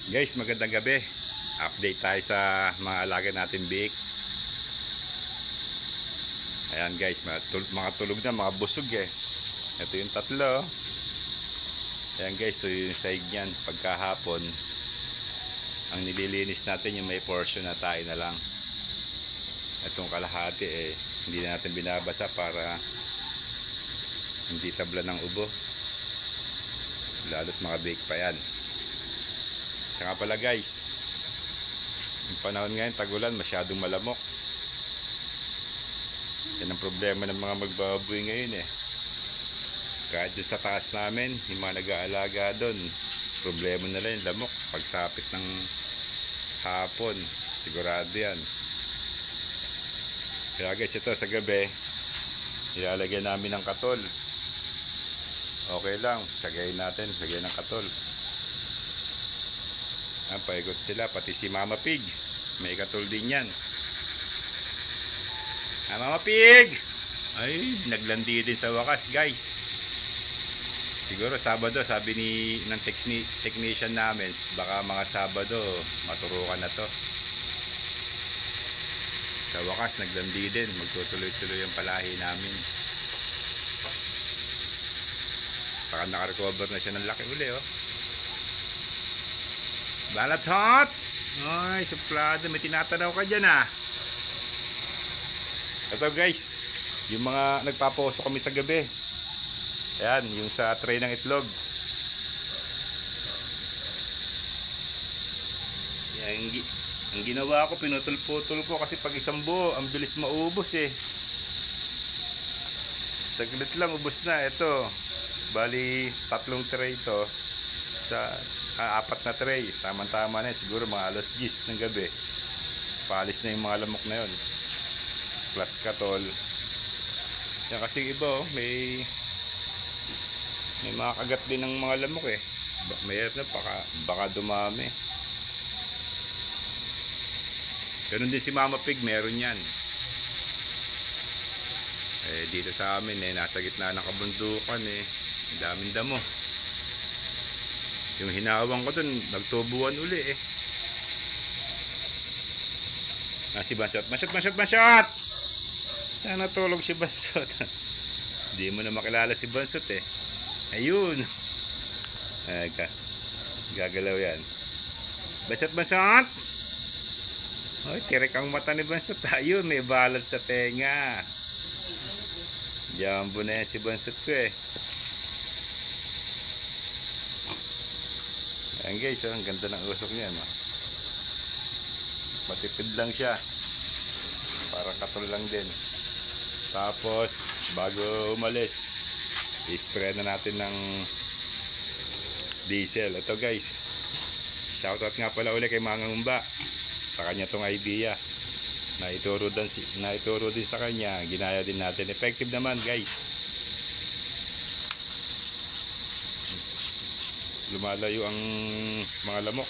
Guys, magandang gabi. Update tayo sa mga alaga natin biik. Ayan guys, mga tulog na, mga busog eh. Ito yung tatlo. Ayan guys, ito yung side niyan. Pagkahapon, ang nililinis natin yung may portion na tayo na lang. Itong kalahati eh, hindi na natin binabasa para hindi tabla ng ubo. Lalo't mga biik pa yan. Saka pala guys, yung panahon ngayon, tagulan, masyadong malamok. Yan ang problema ng mga magbababoy ngayon eh. Kahit doon sa taas namin, yung mga nag-aalaga doon, problema na lang yung lamok. Pagsapit ng hapon, sigurado yan. Kaya guys, ito sa gabi, ilalagyan namin ng katol. Okay lang, sagay natin, lagyan ng katol. Paikot sila, pati si Mama Pig may katol din yan. Mama Pig, ay naglandi din sa wakas guys. Siguro Sabado, sabi ng technician namin, baka mga Sabado maturukan na to. Sa wakas naglandi din, magtutuloy-tuloy ang palahi namin. Saka nakarecover na siya ng laki uli oh. Balat hot! Ay, suplado. May tinatanaw ka dyan ah. Ito guys, yung mga nagpapausok kami sa gabi. Ayan, yung sa tray ng itlog. Yan, ang ginawa ko, pinutol-putol ko kasi pag isang buo, ang bilis maubos eh. Saglit lang, ubos na. Ito, bali, 3 tray ito sa 4 na tray, tama-tama na siguro mga alas 10 ng gabi. Paalis na yung mga lamok na yon. Plus katol. Yan kasi iba oh, may mga kagat din ng mga lamok eh. Mayroon na baka dumami. Ganun din si Mama Pig, meron yan. Eh dito sa amin eh, nasa gitna ng kabundukan eh. Ang daming damo. Yung hinawang ko dun, nagtubuan uli eh. Si Bansot. Bansot! Saan natulog si Bansot? Hindi mo na makilala si Bansot eh. Ayun. Gagalaw yan. Bansot! Ay, tirik ang mata ni Bansot. Ayun, may balat sa tenga. Jambo na yan si Bansot ko eh. Ayan guys, ang ganda ng usok niya no? Matipid lang siya, para katol lang din. Tapos bago umalis, i-spray na natin ng diesel. Ito guys, shoutout nga pala ulit kay Mangang Umba. Sa kanya tong idea, naituro din sa kanya, ginaya din natin. Effective naman guys. Lumalayo ang mga lamok.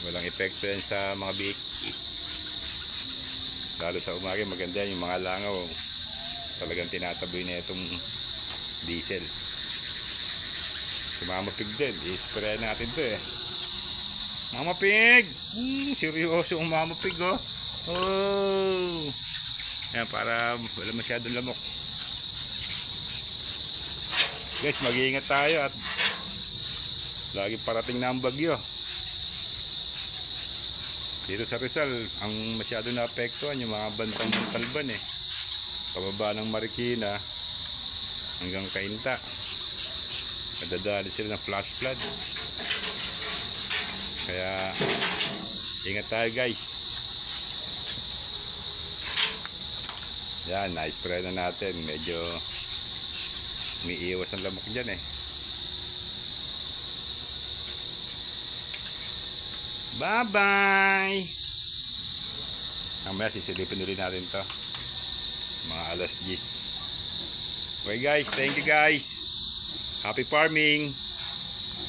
Walang epekto yan sa mga biik. Lalo sa umaga maganda yan, yung mga langaw talagang tinataboy na itong diesel. Si Mama Pig din, i-spray natin to eh. Mama Pig! Seryoso ang Mama Pig oh. Oh! Ayan, para wala masyadong lamok. Guys, mag-iingat tayo at lagi parating na ang bagyo. Dito sa Rizal, ang masyadong naapektuhan yung mga bantang Talban eh. Pababa ng Marikina hanggang Cainta. Nadadali sila ng flash flood. Kaya ingat tayo guys. Yan, na-spray na natin. Medyo umiiwas ang lamok dyan eh. Bye-bye! Mamaya sisilipin ulit natin to. Mga alas 10. Okay guys, thank you guys. Happy farming!